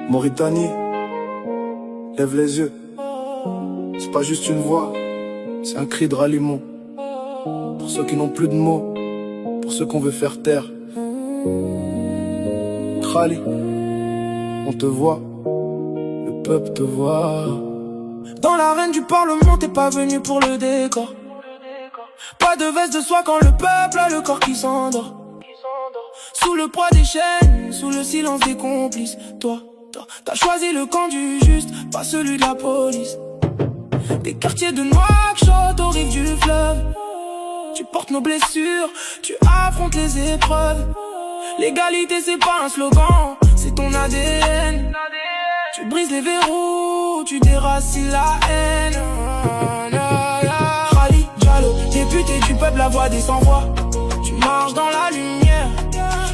Mauritanie, lève les yeux. C'est pas juste une voix, c'est un cri de ralliement. Pour ceux qui n'ont plus de mots, pour ceux qu'on veut faire taire. Khali, on te voit, le peuple te voit. Dans l'arène du parlement, t'es pas venu pour le décor. Pas de veste de soie quand le peuple a le corps qui s'endort. Sous le poids des chaînes, sous le silence des complices. Toi, t'as choisi le camp du juste, pas celui de la police. Des quartiers de Nouakchott aux rives du fleuve. Tu portes nos blessures, tu affrontes les épreuves. L'égalité c'est pas un slogan, c'est ton ADN. Tu brises les verrous, tu déracines la haine. Khali Diallo, député du peuple, la voix des sans-voix. Tu marches dans la lumière,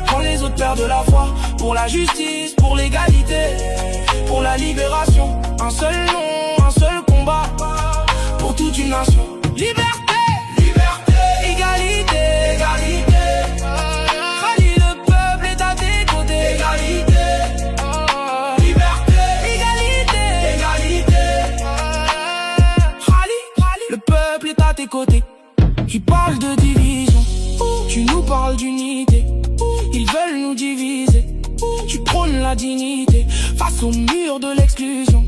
quand les autres perdent la foi. Pour la justice, pour l'égalité, pour la libération. Un seul nom, un seul combat, pour toute une nation. Liberté, liberté, égalité, égalité. Khali, le peuple est à tes côtés. Égalité, liberté, égalité, égalité. Khali, le peuple est à tes côtés. Ils parlent de division, tu nous parles d'unité. Ils veulent nous diviser, tu prônes la dignité face au mur de l'exclusion.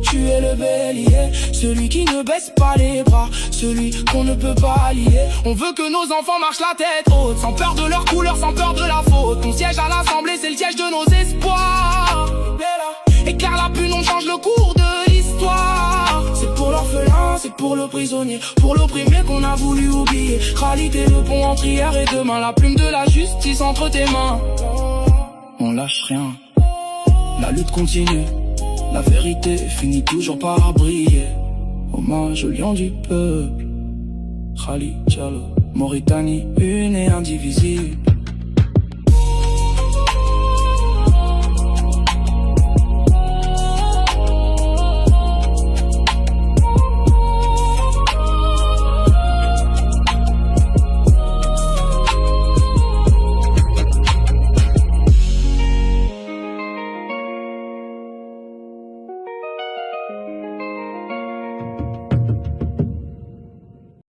Tu es le bélier, celui qui ne baisse pas les bras, celui qu'on ne peut pas lier. On veut que nos enfants marchent la tête haute, sans peur de leur couleur, sans peur de la faute. Ton siège à l'Assemblée, c'est le siège de nos espoirs. Éclaire la pune, on change le cours de l'histoire. C'est pour l'orphelin, c'est pour le prisonnier, pour l'opprimé qu'on a voulu oublier. Khali, t'es le pont entre hier et demain, la plume de la justice entre tes mains. On lâche rien, la lutte continue. La vérité finit toujours par briller. Hommage au lion du peuple, Khali Diallo. Mauritanie, une et indivisible.